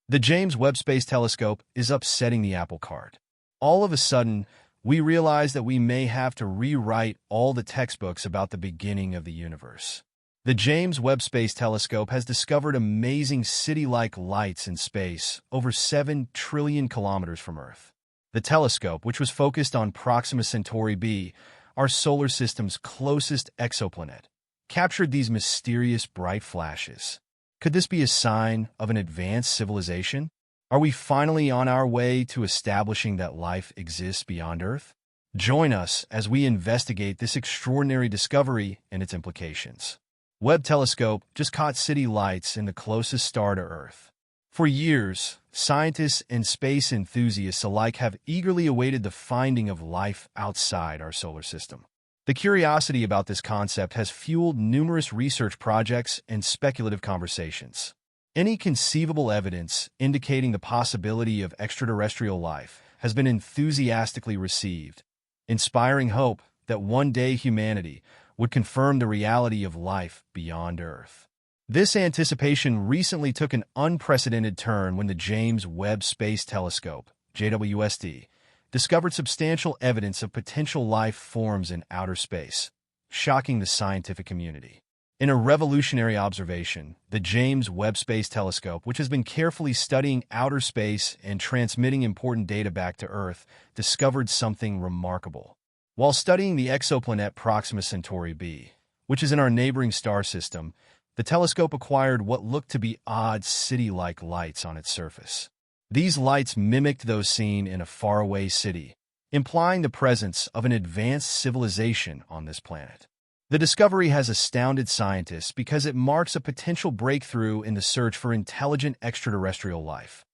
The James Webb Space Telescope is upsetting the apple cart. All of a sudden, we realize that we may have to rewrite all the textbooks about the beginning of the universe. The James Webb Space Telescope has discovered amazing city-like lights in space over 7 trillion kilometers from Earth. The telescope, which was focused on Proxima Centauri b, our solar system's closest exoplanet, captured these mysterious bright flashes. Could this be a sign of an advanced civilization? Are we finally on our way to establishing that life exists beyond Earth? Join us as we investigate this extraordinary discovery and its implications. Webb telescope just caught city lights in the closest star to Earth. For years, scientists and space enthusiasts alike have eagerly awaited the finding of life outside our solar system. The curiosity about this concept has fueled numerous research projects and speculative conversations. Any conceivable evidence indicating the possibility of extraterrestrial life has been enthusiastically received, inspiring hope that one day humanity would confirm the reality of life beyond Earth. This anticipation recently took an unprecedented turn when the James Webb Space Telescope, JWST, discovered substantial evidence of potential life forms in outer space, shocking the scientific community. In a revolutionary observation, the James Webb Space Telescope, which has been carefully studying outer space and transmitting important data back to Earth, discovered something remarkable. While studying the exoplanet Proxima Centauri b, which is in our neighboring star system, the telescope acquired what looked to be odd city-like lights on its surface. These lights mimicked those seen in a faraway city, implying the presence of an advanced civilization on this planet. The discovery has astounded scientists because it marks a potential breakthrough in the search for intelligent extraterrestrial life,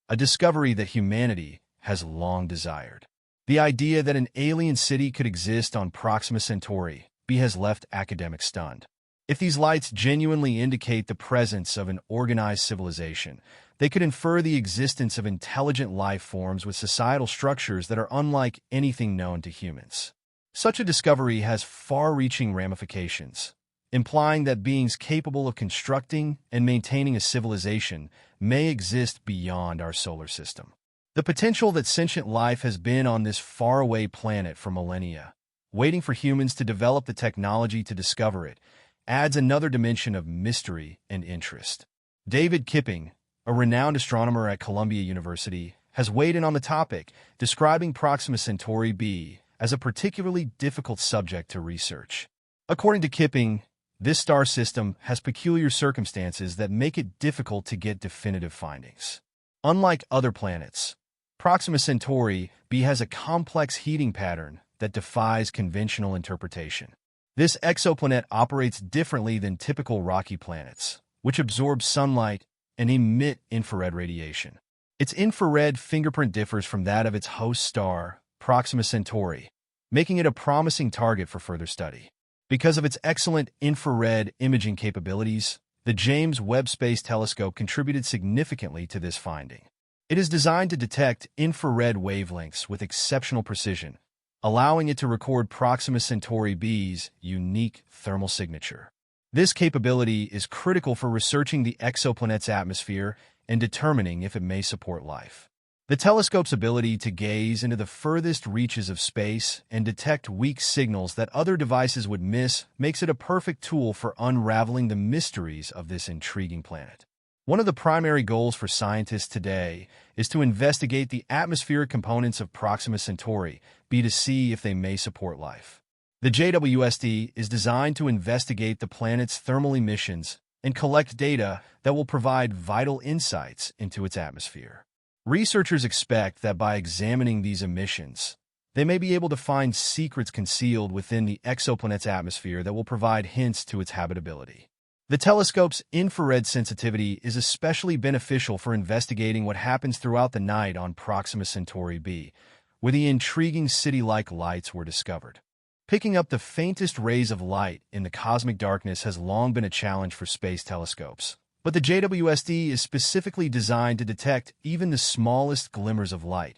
a discovery that humanity has long desired. The idea that an alien city could exist on Proxima Centauri b has left academics stunned. If these lights genuinely indicate the presence of an organized civilization, they could infer the existence of intelligent life forms with societal structures that are unlike anything known to humans. Such a discovery has far-reaching ramifications, implying that beings capable of constructing and maintaining a civilization may exist beyond our solar system. The potential that sentient life has been on this faraway planet for millennia, waiting for humans to develop the technology to discover it, adds another dimension of mystery and interest. David Kipping, a renowned astronomer at Columbia University, has weighed in on the topic, describing Proxima Centauri b as a particularly difficult subject to research. According to Kipping, this star system has peculiar circumstances that make it difficult to get definitive findings. Unlike other planets, Proxima Centauri b has a complex heating pattern that defies conventional interpretation. This exoplanet operates differently than typical rocky planets, which absorb sunlight and emit infrared radiation. Its infrared fingerprint differs from that of its host star, Proxima Centauri, making it a promising target for further study. Because of its excellent infrared imaging capabilities, the James Webb Space Telescope contributed significantly to this finding. It is designed to detect infrared wavelengths with exceptional precision, allowing it to record Proxima Centauri b's unique thermal signature. This capability is critical for researching the exoplanet's atmosphere and determining if it may support life. The telescope's ability to gaze into the furthest reaches of space and detect weak signals that other devices would miss makes it a perfect tool for unraveling the mysteries of this intriguing planet. One of the primary goals for scientists today is to investigate the atmospheric components of Proxima Centauri b to see if they may support life. The JWST is designed to investigate the planet's thermal emissions and collect data that will provide vital insights into its atmosphere. Researchers expect that by examining these emissions, they may be able to find secrets concealed within the exoplanet's atmosphere that will provide hints to its habitability. The telescope's infrared sensitivity is especially beneficial for investigating what happens throughout the night on Proxima Centauri b, where the intriguing city-like lights were discovered. Picking up the faintest rays of light in the cosmic darkness has long been a challenge for space telescopes, but the JWST is specifically designed to detect even the smallest glimmers of light,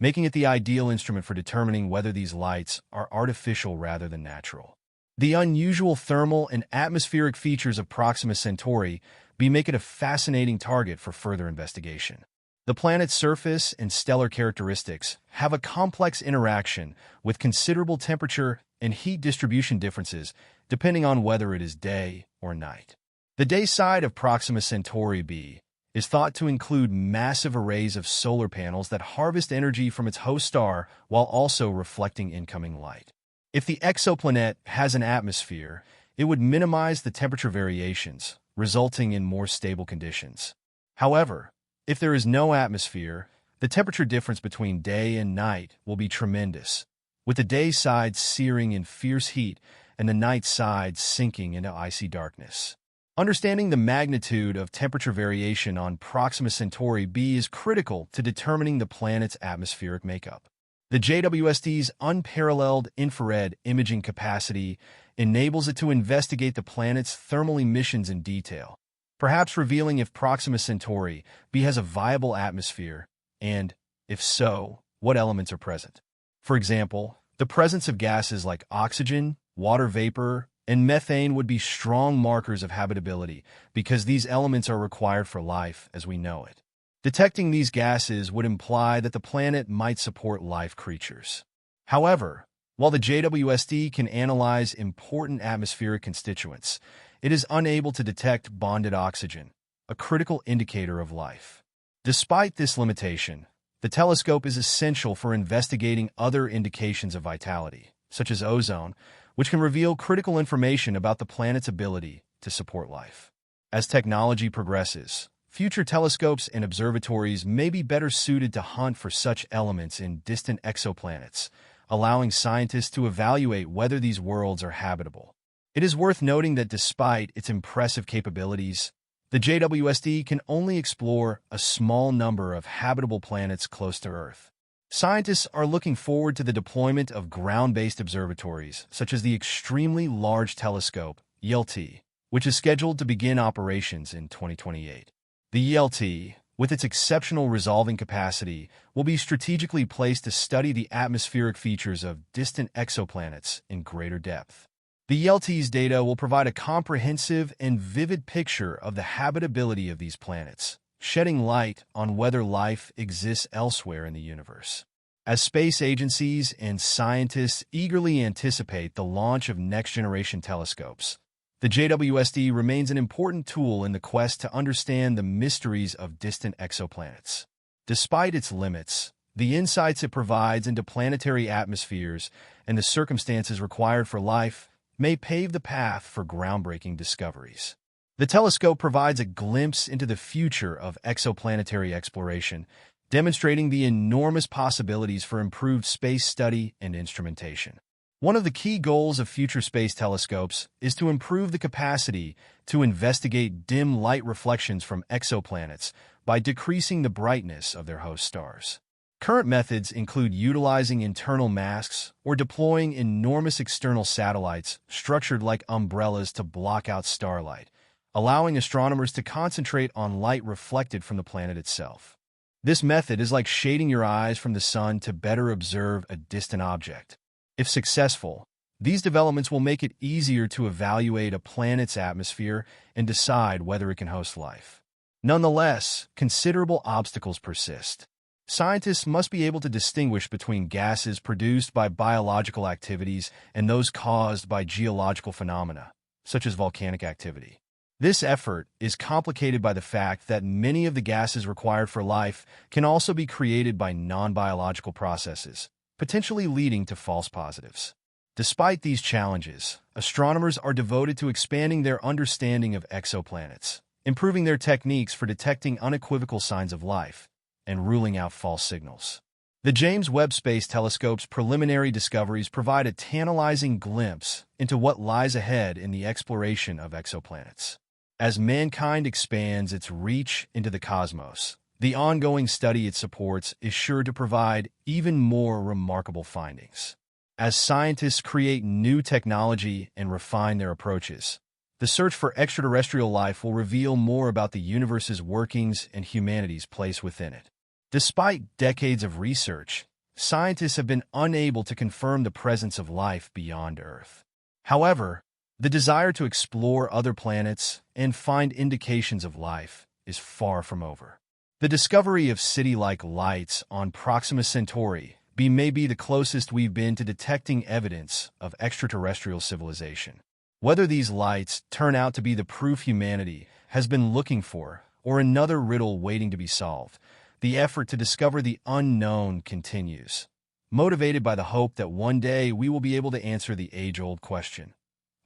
making it the ideal instrument for determining whether these lights are artificial rather than natural. The unusual thermal and atmospheric features of Proxima Centauri make it a fascinating target for further investigation. The planet's surface and stellar characteristics have a complex interaction with considerable temperature and heat distribution differences depending on whether it is day or night. The day side of Proxima Centauri b is thought to include massive arrays of solar panels that harvest energy from its host star while also reflecting incoming light. If the exoplanet has an atmosphere, it would minimize the temperature variations, resulting in more stable conditions. However, if there is no atmosphere, the temperature difference between day and night will be tremendous, with the day side searing in fierce heat and the night side sinking into icy darkness. Understanding the magnitude of temperature variation on Proxima Centauri b is critical to determining the planet's atmospheric makeup. The JWST's unparalleled infrared imaging capacity enables it to investigate the planet's thermal emissions in detail, perhaps revealing if Proxima Centauri b has a viable atmosphere and, if so, what elements are present. For example, the presence of gases like oxygen, water vapor, and methane would be strong markers of habitability because these elements are required for life as we know it. Detecting these gases would imply that the planet might support life creatures. However, while the JWST can analyze important atmospheric constituents, it is unable to detect bonded oxygen, a critical indicator of life. Despite this limitation, the telescope is essential for investigating other indications of vitality, such as ozone, which can reveal critical information about the planet's ability to support life. As technology progresses, future telescopes and observatories may be better suited to hunt for such elements in distant exoplanets, allowing scientists to evaluate whether these worlds are habitable. It is worth noting that despite its impressive capabilities, the JWST can only explore a small number of habitable planets close to Earth. Scientists are looking forward to the deployment of ground-based observatories, such as the Extremely Large Telescope, ELT, which is scheduled to begin operations in 2028. The ELT, with its exceptional resolving capacity, will be strategically placed to study the atmospheric features of distant exoplanets in greater depth. The ELT's data will provide a comprehensive and vivid picture of the habitability of these planets, shedding light on whether life exists elsewhere in the universe. As space agencies and scientists eagerly anticipate the launch of next-generation telescopes, the JWST remains an important tool in the quest to understand the mysteries of distant exoplanets. Despite its limits, the insights it provides into planetary atmospheres and the circumstances required for life may pave the path for groundbreaking discoveries. The telescope provides a glimpse into the future of exoplanetary exploration, demonstrating the enormous possibilities for improved space study and instrumentation. One of the key goals of future space telescopes is to improve the capacity to investigate dim light reflections from exoplanets by decreasing the brightness of their host stars. Current methods include utilizing internal masks or deploying enormous external satellites structured like umbrellas to block out starlight, allowing astronomers to concentrate on light reflected from the planet itself. This method is like shading your eyes from the sun to better observe a distant object. If successful, these developments will make it easier to evaluate a planet's atmosphere and decide whether it can host life. Nonetheless, considerable obstacles persist. Scientists must be able to distinguish between gases produced by biological activities and those caused by geological phenomena, such as volcanic activity. This effort is complicated by the fact that many of the gases required for life can also be created by non-biological processes, potentially leading to false positives. Despite these challenges, astronomers are devoted to expanding their understanding of exoplanets, improving their techniques for detecting unequivocal signs of life, and ruling out false signals. The James Webb Space Telescope's preliminary discoveries provide a tantalizing glimpse into what lies ahead in the exploration of exoplanets. As mankind expands its reach into the cosmos, the ongoing study it supports is sure to provide even more remarkable findings. As scientists create new technology and refine their approaches, the search for extraterrestrial life will reveal more about the universe's workings and humanity's place within it. Despite decades of research, scientists have been unable to confirm the presence of life beyond Earth. However, The desire to explore other planets and find indications of life is far from over. The discovery of city-like lights on Proxima Centauri B may be the closest we've been to detecting evidence of extraterrestrial civilization. Whether these lights turn out to be the proof humanity has been looking for, or another riddle waiting to be solved, the effort to discover the unknown continues, motivated by the hope that one day we will be able to answer the age-old question: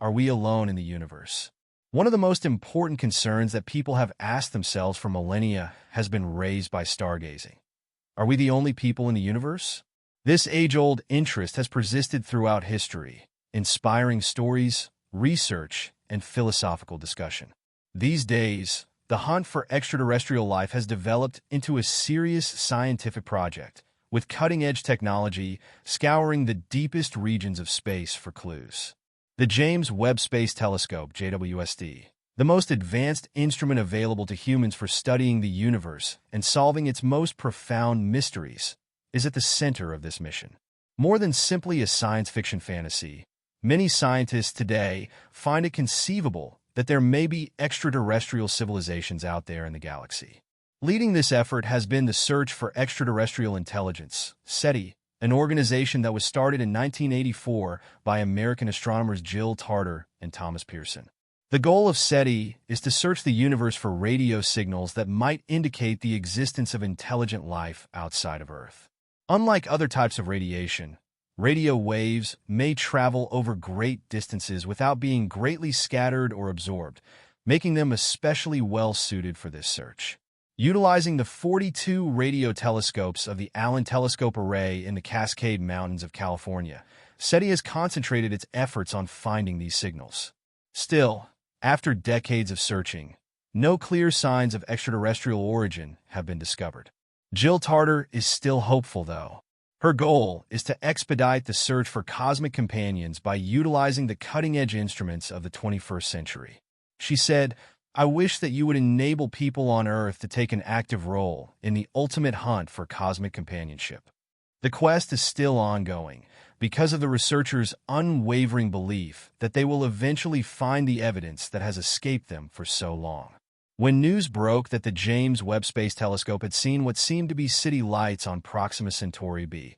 are we alone in the universe? One of the most important concerns that people have asked themselves for millennia has been raised by stargazing. Are we the only people in the universe? This age-old interest has persisted throughout history, inspiring stories, research, and philosophical discussion. These days, the hunt for extraterrestrial life has developed into a serious scientific project, with cutting-edge technology scouring the deepest regions of space for clues. The James Webb Space Telescope, JWST, the most advanced instrument available to humans for studying the universe and solving its most profound mysteries, is at the center of this mission. More than simply a science fiction fantasy, many scientists today find it conceivable that there may be extraterrestrial civilizations out there in the galaxy. Leading this effort has been the Search for Extraterrestrial Intelligence, SETI, an organization that was started in 1984 by American astronomers Jill Tarter and Thomas Pearson. The goal of SETI is to search the universe for radio signals that might indicate the existence of intelligent life outside of Earth. Unlike other types of radiation, radio waves may travel over great distances without being greatly scattered or absorbed, making them especially well-suited for this search. Utilizing the 42 radio telescopes of the Allen Telescope Array in the Cascade Mountains of California, SETI has concentrated its efforts on finding these signals. Still, after decades of searching, no clear signs of extraterrestrial origin have been discovered. Jill Tarter is still hopeful, though. Her goal is to expedite the search for cosmic companions by utilizing the cutting-edge instruments of the 21st century. She said, "I wish that you would enable people on Earth to take an active role in the ultimate hunt for cosmic companionship." The quest is still ongoing because of the researchers' unwavering belief that they will eventually find the evidence that has escaped them for so long. When news broke that the James Webb Space Telescope had seen what seemed to be city lights on Proxima Centauri b,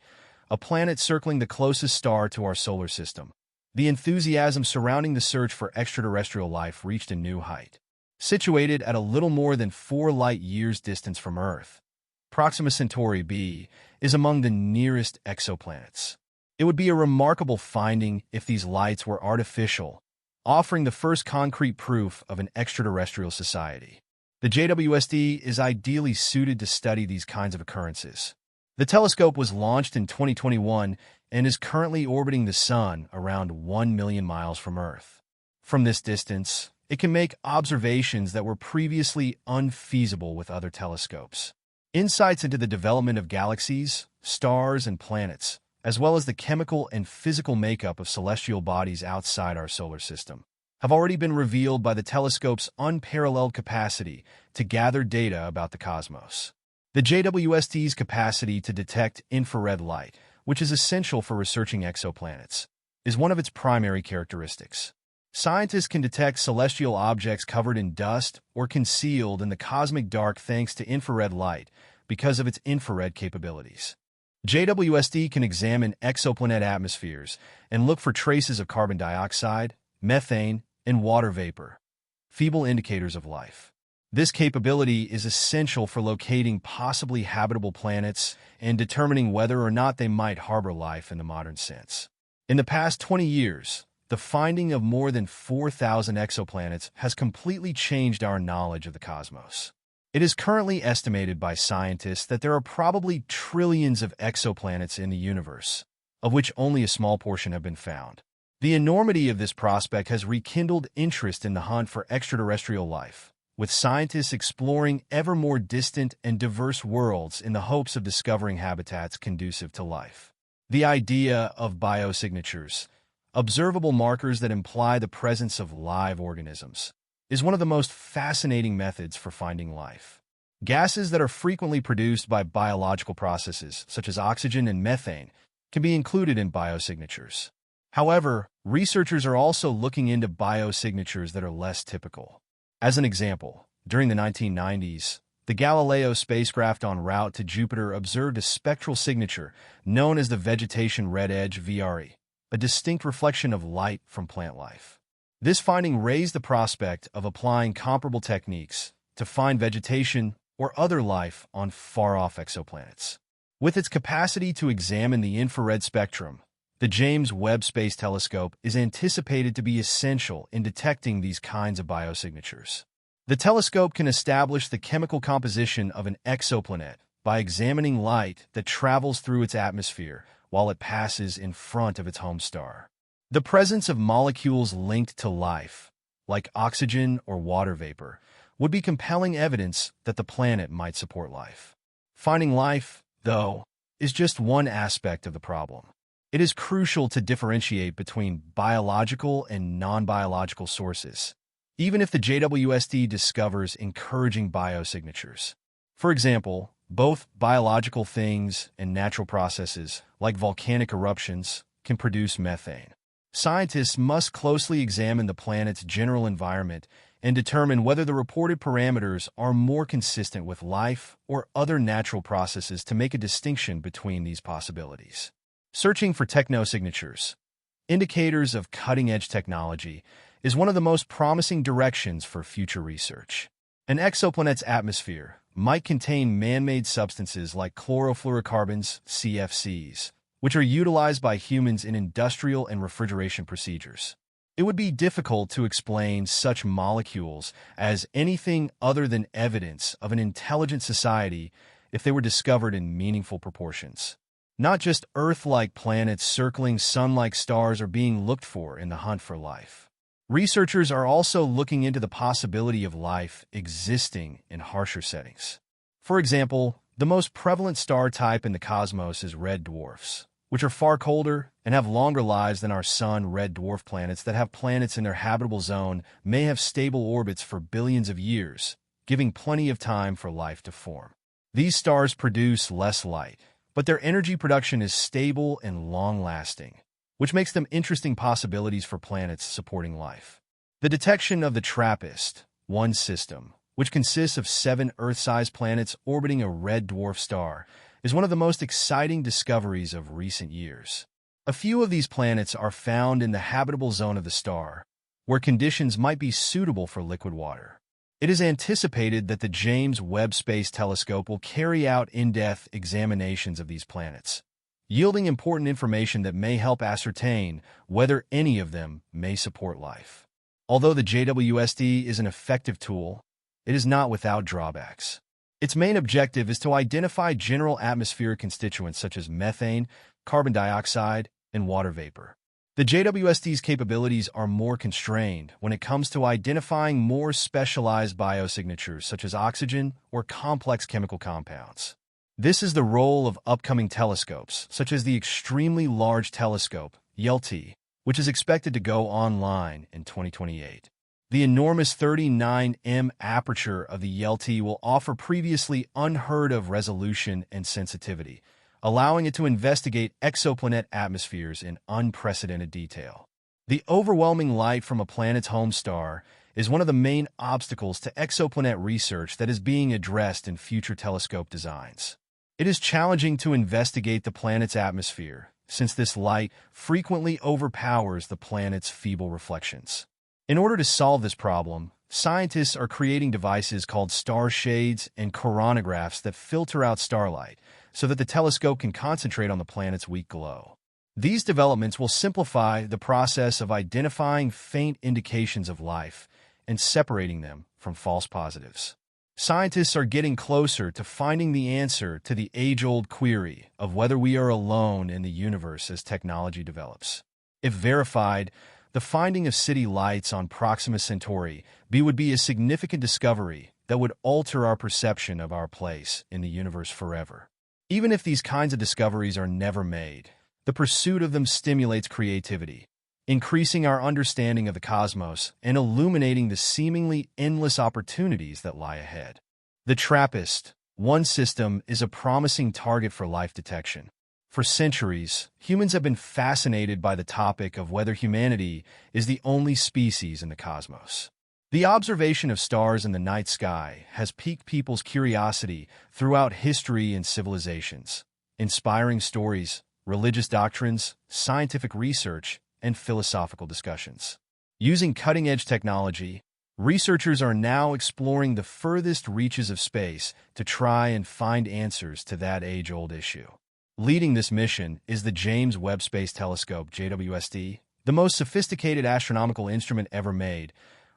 a planet circling the closest star to our solar system, the enthusiasm surrounding the search for extraterrestrial life reached a new height. Situated at a little more than 4 light-years distance from Earth, Proxima Centauri b is among the nearest exoplanets. It would be a remarkable finding if these lights were artificial, offering the first concrete proof of an extraterrestrial society. The JWST is ideally suited to study these kinds of occurrences. The telescope was launched in 2021 and is currently orbiting the Sun around 1 million miles from Earth. From this distance, it can make observations that were previously unfeasible with other telescopes. Insights into the development of galaxies, stars, and planets, as well as the chemical and physical makeup of celestial bodies outside our solar system, have already been revealed by the telescope's unparalleled capacity to gather data about the cosmos. The JWST's capacity to detect infrared light, which is essential for researching exoplanets, is one of its primary characteristics. Scientists can detect celestial objects covered in dust or concealed in the cosmic dark thanks to infrared light because of its infrared capabilities. JWST can examine exoplanet atmospheres and look for traces of carbon dioxide, methane, and water vapor, feeble indicators of life. This capability is essential for locating possibly habitable planets and determining whether or not they might harbor life in the modern sense. In the past 20 years, the finding of more than 4,000 exoplanets has completely changed our knowledge of the cosmos. It is currently estimated by scientists that there are probably trillions of exoplanets in the universe, of which only a small portion have been found. The enormity of this prospect has rekindled interest in the hunt for extraterrestrial life, with scientists exploring ever more distant and diverse worlds in the hopes of discovering habitats conducive to life. The idea of biosignatures, observable markers that imply the presence of live organisms, is one of the most fascinating methods for finding life. Gases that are frequently produced by biological processes, such as oxygen and methane, can be included in biosignatures. However, researchers are also looking into biosignatures that are less typical. As an example, during the 1990s, the Galileo spacecraft en route to Jupiter observed a spectral signature known as the vegetation red edge VRE, a distinct reflection of light from plant life. This finding raised the prospect of applying comparable techniques to find vegetation or other life on far-off exoplanets. With its capacity to examine the infrared spectrum, the James Webb Space Telescope is anticipated to be essential in detecting these kinds of biosignatures. The telescope can establish the chemical composition of an exoplanet by examining light that travels through its atmosphere while it passes in front of its home star. The presence of molecules linked to life, like oxygen or water vapor, would be compelling evidence that the planet might support life. Finding life, though, is just one aspect of the problem. It is crucial to differentiate between biological and non-biological sources, even if the JWST discovers encouraging biosignatures. For example, both biological things and natural processes, like volcanic eruptions, can produce methane. Scientists must closely examine the planet's general environment and determine whether the reported parameters are more consistent with life or other natural processes to make a distinction between these possibilities. Searching for technosignatures, indicators of cutting-edge technology, is one of the most promising directions for future research. An exoplanet's atmosphere might contain man-made substances like chlorofluorocarbons, CFCs, which are utilized by humans in industrial and refrigeration procedures. It would be difficult to explain such molecules as anything other than evidence of an intelligent society if they were discovered in meaningful proportions. Not just Earth-like planets circling sun-like stars are being looked for in the hunt for life. Researchers are also looking into the possibility of life existing in harsher settings. For example, the most prevalent star type in the cosmos is red dwarfs, which are far colder and have longer lives than our sun. Red dwarf planets that have planets in their habitable zone may have stable orbits for billions of years, giving plenty of time for life to form. These stars produce less light, but their energy production is stable and long-lasting, which makes them interesting possibilities for planets supporting life. The detection of the TRAPPIST-1 system, which consists of 7 Earth-sized planets orbiting a red dwarf star, is one of the most exciting discoveries of recent years. A few of these planets are found in the habitable zone of the star, where conditions might be suitable for liquid water. It is anticipated that the James Webb Space Telescope will carry out in-depth examinations of these planets, yielding important information that may help ascertain whether any of them may support life. Although the JWST is an effective tool, it is not without drawbacks. Its main objective is to identify general atmospheric constituents such as methane, carbon dioxide, and water vapor. The JWST's capabilities are more constrained when it comes to identifying more specialized biosignatures such as oxygen or complex chemical compounds. This is the role of upcoming telescopes, such as the Extremely Large Telescope, YLT, which is expected to go online in 2028. The enormous 39 aperture of the YLT will offer previously unheard-of resolution and sensitivity, allowing it to investigate exoplanet atmospheres in unprecedented detail. The overwhelming light from a planet's home star is one of the main obstacles to exoplanet research that is being addressed in future telescope designs. It is challenging to investigate the planet's atmosphere, since this light frequently overpowers the planet's feeble reflections. In order to solve this problem, scientists are creating devices called star shades and coronagraphs that filter out starlight so that the telescope can concentrate on the planet's weak glow. These developments will simplify the process of identifying faint indications of life and separating them from false positives. Scientists are getting closer to finding the answer to the age-old query of whether we are alone in the universe as technology develops. If verified, the finding of city lights on Proxima Centauri B would be a significant discovery that would alter our perception of our place in the universe forever. Even if these kinds of discoveries are never made, the pursuit of them stimulates creativity, increasing our understanding of the cosmos and illuminating the seemingly endless opportunities that lie ahead. The TRAPPIST-1 system is a promising target for life detection. For centuries, humans have been fascinated by the topic of whether humanity is the only species in the cosmos. The observation of stars in the night sky has piqued people's curiosity throughout history and civilizations, inspiring stories, religious doctrines, scientific research, and philosophical discussions. Using cutting-edge technology, researchers are now exploring the furthest reaches of space to try and find answers to that age-old issue. Leading this mission is the James Webb Space Telescope, JWST, the most sophisticated astronomical instrument ever made,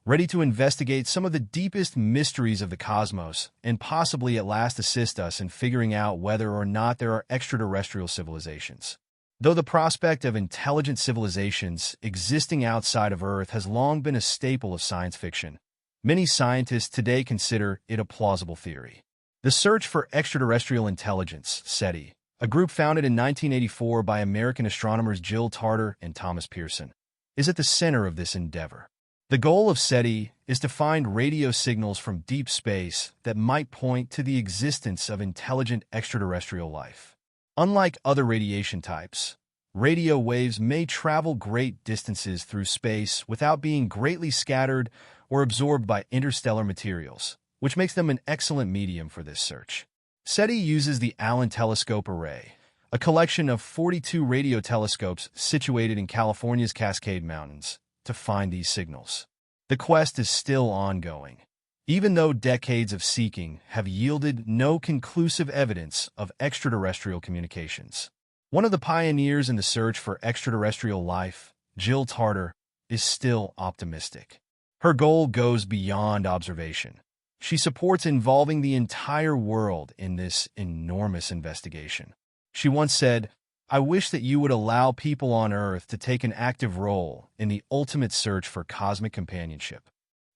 ready to investigate some of the deepest mysteries of the cosmos and possibly at last assist us in figuring out whether or not there are extraterrestrial civilizations. Though the prospect of intelligent civilizations existing outside of Earth has long been a staple of science fiction, many scientists today consider it a plausible theory. The search for extraterrestrial intelligence, SETI, a group founded in 1984 by American astronomers Jill Tarter and Thomas Pearson, is at the center of this endeavor. The goal of SETI is to find radio signals from deep space that might point to the existence of intelligent extraterrestrial life. Unlike other radiation types, radio waves may travel great distances through space without being greatly scattered or absorbed by interstellar materials, which makes them an excellent medium for this search. SETI uses the Allen Telescope Array, a collection of 42 radio telescopes situated in California's Cascade Mountains, to find these signals. The quest is still ongoing, even though decades of seeking have yielded no conclusive evidence of extraterrestrial communications. One of the pioneers in the search for extraterrestrial life, Jill Tarter, is still optimistic. Her goal goes beyond observation. She supports involving the entire world in this enormous investigation. She once said, "I wish that you would allow people on Earth to take an active role in the ultimate search for cosmic companionship."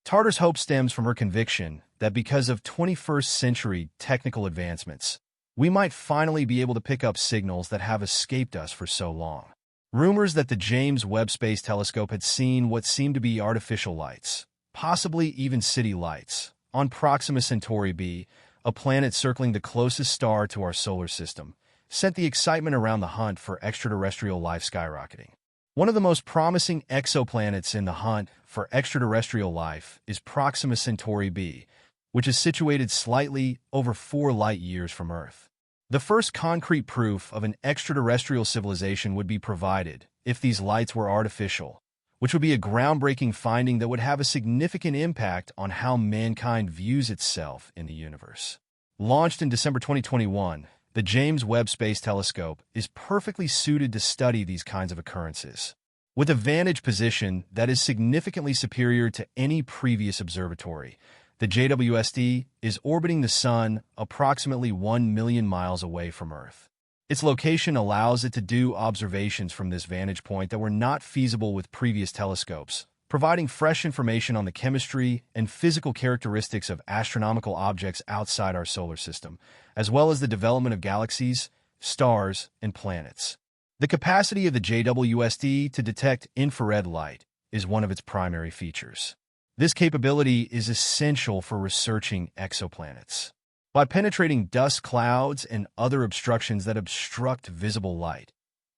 Tarter's hope stems from her conviction that because of 21st century technical advancements, we might finally be able to pick up signals that have escaped us for so long. Rumors that the James Webb Space Telescope had seen what seemed to be artificial lights, possibly even city lights, on Proxima Centauri b, a planet circling the closest star to our solar system, sent the excitement around the hunt for extraterrestrial life skyrocketing. One of the most promising exoplanets in the hunt for extraterrestrial life is Proxima Centauri b, which is situated slightly over 4 light-years from Earth. The first concrete proof of an extraterrestrial civilization would be provided if these lights were artificial, which would be a groundbreaking finding that would have a significant impact on how mankind views itself in the universe. Launched in December 2021, the James Webb Space Telescope is perfectly suited to study these kinds of occurrences. With a vantage position that is significantly superior to any previous observatory, the JWST is orbiting the Sun approximately 1 million miles away from Earth. Its location allows it to do observations from this vantage point that were not feasible with previous telescopes, providing fresh information on the chemistry and physical characteristics of astronomical objects outside our solar system, as well as the development of galaxies, stars, and planets. The capacity of the JWST to detect infrared light is one of its primary features. This capability is essential for researching exoplanets. By penetrating dust clouds and other obstructions that obstruct visible light,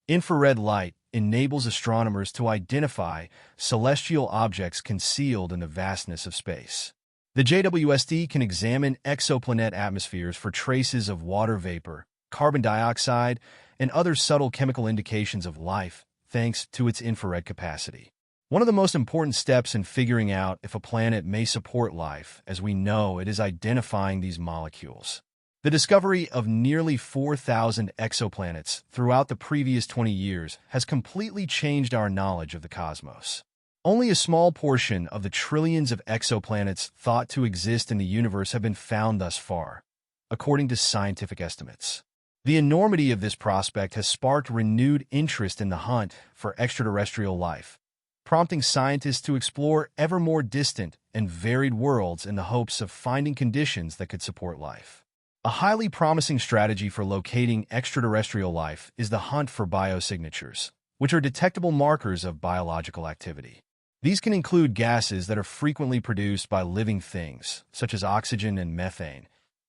infrared light enables astronomers to identify celestial objects concealed in the vastness of space. The JWST can examine exoplanet atmospheres for traces of water vapor, carbon dioxide, and other subtle chemical indications of life, thanks to its infrared capacity. One of the most important steps in figuring out if a planet may support life, as we know, it is identifying these molecules. The discovery of nearly 4,000 exoplanets throughout the previous 20 years has completely changed our knowledge of the cosmos. Only a small portion of the trillions of exoplanets thought to exist in the universe have been found thus far, according to scientific estimates. The enormity of this prospect has sparked renewed interest in the hunt for extraterrestrial life, prompting scientists to explore ever more distant and varied worlds in the hopes of finding conditions that could support life. A highly promising strategy for locating extraterrestrial life is the hunt for biosignatures, which are detectable markers of biological activity. These can include gases that are frequently produced by living things, such as oxygen and methane,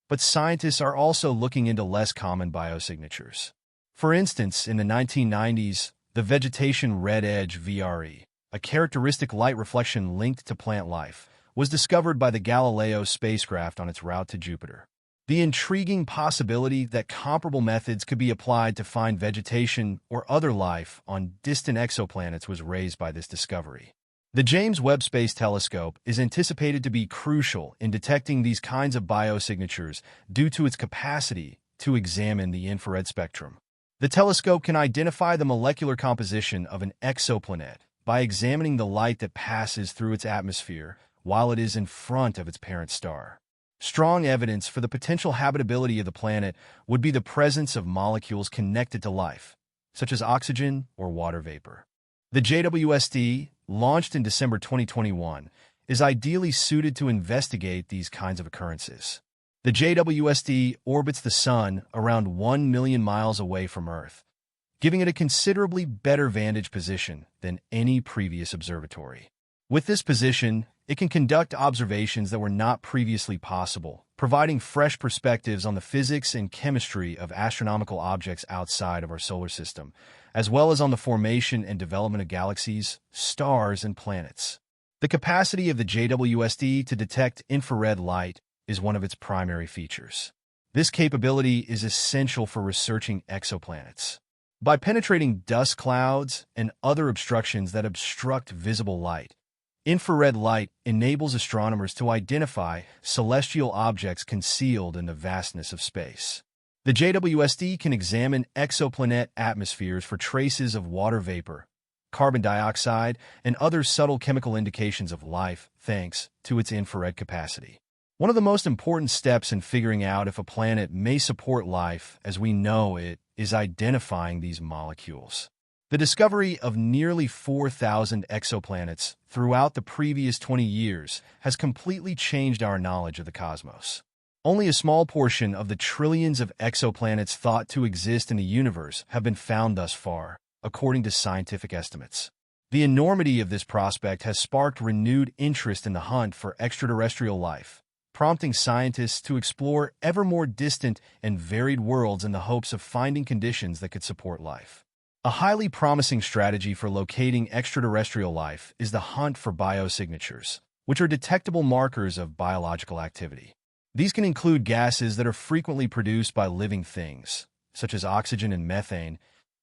but scientists are also looking into less common biosignatures. For instance, in the 1990s, the vegetation red edge VRE, a characteristic light reflection linked to plant life, was discovered by the Galileo spacecraft on its route to Jupiter. The intriguing possibility that comparable methods could be applied to find vegetation or other life on distant exoplanets was raised by this discovery. The James Webb Space Telescope is anticipated to be crucial in detecting these kinds of biosignatures due to its capacity to examine the infrared spectrum. The telescope can identify the molecular composition of an exoplanet by examining the light that passes through its atmosphere while it is in front of its parent star. Strong evidence for the potential habitability of the planet would be the presence of molecules connected to life, such as oxygen or water vapor. The JWST, launched in December 2021, is ideally suited to investigate these kinds of occurrences. The JWST orbits the Sun around 1 million miles away from Earth, giving it a considerably better vantage position than any previous observatory. With this position, it can conduct observations that were not previously possible, providing fresh perspectives on the physics and chemistry of astronomical objects outside of our solar system, as well as on the formation and development of galaxies, stars, and planets. The capacity of the JWST to detect infrared light is one of its primary features. This capability is essential for researching exoplanets. By penetrating dust clouds and other obstructions that obstruct visible light, infrared light enables astronomers to identify celestial objects concealed in the vastness of space. The JWST can examine exoplanet atmospheres for traces of water vapor, carbon dioxide, and other subtle chemical indications of life thanks to its infrared capacity. One of the most important steps in figuring out if a planet may support life as we know it is identifying these molecules. The discovery of nearly 4,000 exoplanets throughout the previous 20 years has completely changed our knowledge of the cosmos. Only a small portion of the trillions of exoplanets thought to exist in the universe have been found thus far, according to scientific estimates. The enormity of this prospect has sparked renewed interest in the hunt for extraterrestrial life, prompting scientists to explore ever more distant and varied worlds in the hopes of finding conditions that could support life. A highly promising strategy for locating extraterrestrial life is the hunt for biosignatures, which are detectable markers of biological activity. These can include gases that are frequently produced by living things, such as oxygen and methane,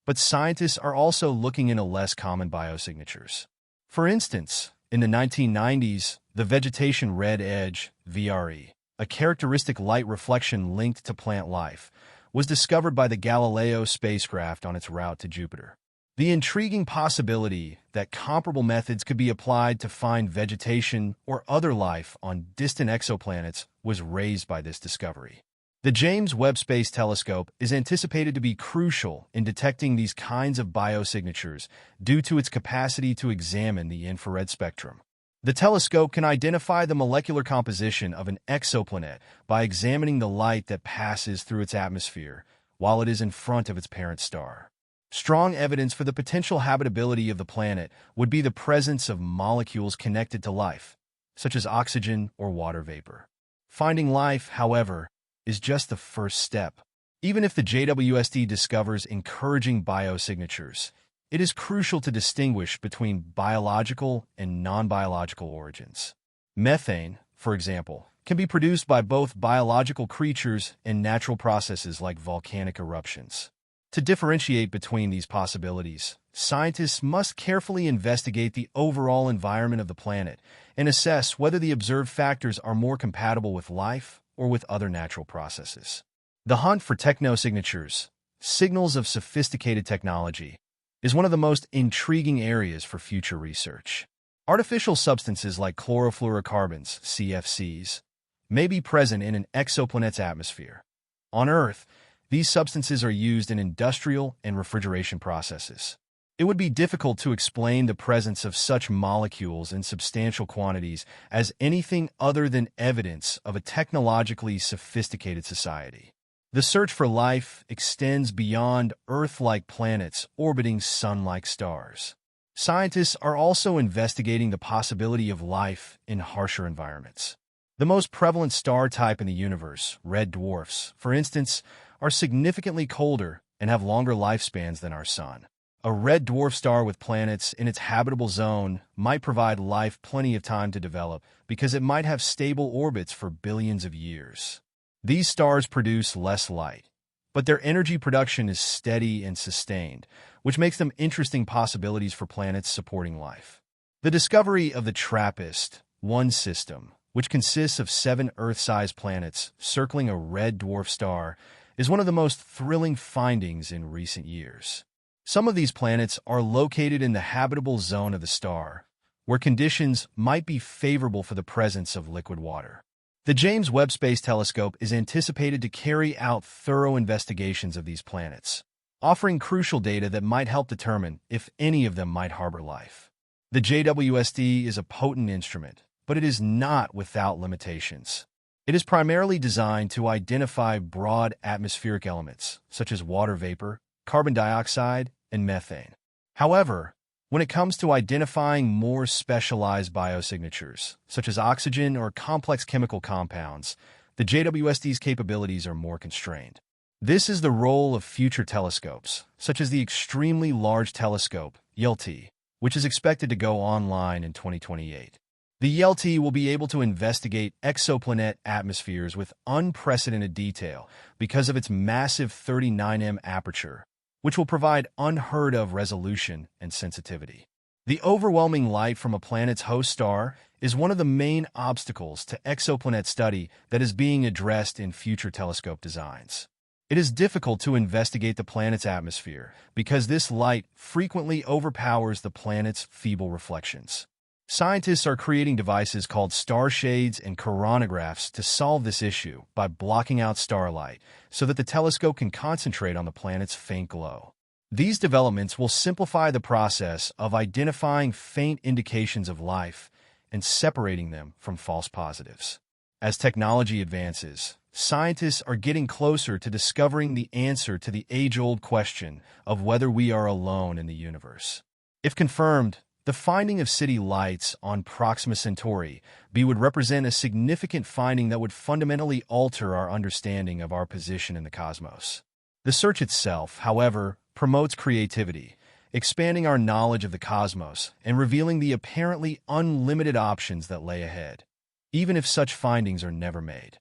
but scientists are also looking into less common biosignatures. For instance, in the 1990s, the vegetation red edge VRE, a characteristic light reflection linked to plant life, was discovered by the Galileo spacecraft on its route to Jupiter. The intriguing possibility that comparable methods could be applied to find vegetation or other life on distant exoplanets was raised by this discovery. The James Webb Space Telescope is anticipated to be crucial in detecting these kinds of biosignatures due to its capacity to examine the infrared spectrum. The telescope can identify the molecular composition of an exoplanet by examining the light that passes through its atmosphere while it is in front of its parent star. Strong evidence for the potential habitability of the planet would be the presence of molecules connected to life, such as oxygen or water vapor. Finding life, however, is just the first step. Even if the JWST discovers encouraging biosignatures, it is crucial to distinguish between biological and non-biological origins. Methane, for example, can be produced by both biological creatures and natural processes like volcanic eruptions. To differentiate between these possibilities, scientists must carefully investigate the overall environment of the planet and assess whether the observed factors are more compatible with life or with other natural processes. The hunt for technosignatures, signals of sophisticated technology, is one of the most intriguing areas for future research. Artificial substances like chlorofluorocarbons, CFCs, may be present in an exoplanet's atmosphere. On Earth, these substances are used in industrial and refrigeration processes. It would be difficult to explain the presence of such molecules in substantial quantities as anything other than evidence of a technologically sophisticated society. The search for life extends beyond Earth-like planets orbiting Sun-like stars. Scientists are also investigating the possibility of life in harsher environments. The most prevalent star type in the universe, red dwarfs, for instance, are significantly colder and have longer lifespans than our Sun. A red dwarf star with planets in its habitable zone might provide life plenty of time to develop because it might have stable orbits for billions of years. These stars produce less light, but their energy production is steady and sustained, which makes them interesting possibilities for planets supporting life. The discovery of the TRAPPIST-1 system, which consists of 7 Earth-sized planets circling a red dwarf star, is one of the most thrilling findings in recent years. Some of these planets are located in the habitable zone of the star, where conditions might be favorable for the presence of liquid water. The James Webb Space Telescope is anticipated to carry out thorough investigations of these planets, offering crucial data that might help determine if any of them might harbor life. The JWST is a potent instrument, but it is not without limitations. It is primarily designed to identify broad atmospheric elements, such as water vapor, carbon dioxide, and methane. However, when it comes to identifying more specialized biosignatures, such as oxygen or complex chemical compounds, the JWST's capabilities are more constrained. This is the role of future telescopes, such as the Extremely Large Telescope, ELT, which is expected to go online in 2028. The ELT will be able to investigate exoplanet atmospheres with unprecedented detail because of its massive 39 aperture, which will provide unheard-of resolution and sensitivity. The overwhelming light from a planet's host star is one of the main obstacles to exoplanet study that is being addressed in future telescope designs. It is difficult to investigate the planet's atmosphere because this light frequently overpowers the planet's feeble reflections. Scientists are creating devices called star shades and coronagraphs to solve this issue by blocking out starlight so that the telescope can concentrate on the planet's faint glow. These developments will simplify the process of identifying faint indications of life and separating them from false positives. As technology advances, scientists are getting closer to discovering the answer to the age-old question of whether we are alone in the universe. If confirmed, the finding of city lights on Proxima Centauri b would represent a significant finding that would fundamentally alter our understanding of our position in the cosmos. The search itself, however, promotes creativity, expanding our knowledge of the cosmos and revealing the apparently unlimited options that lay ahead, even if such findings are never made.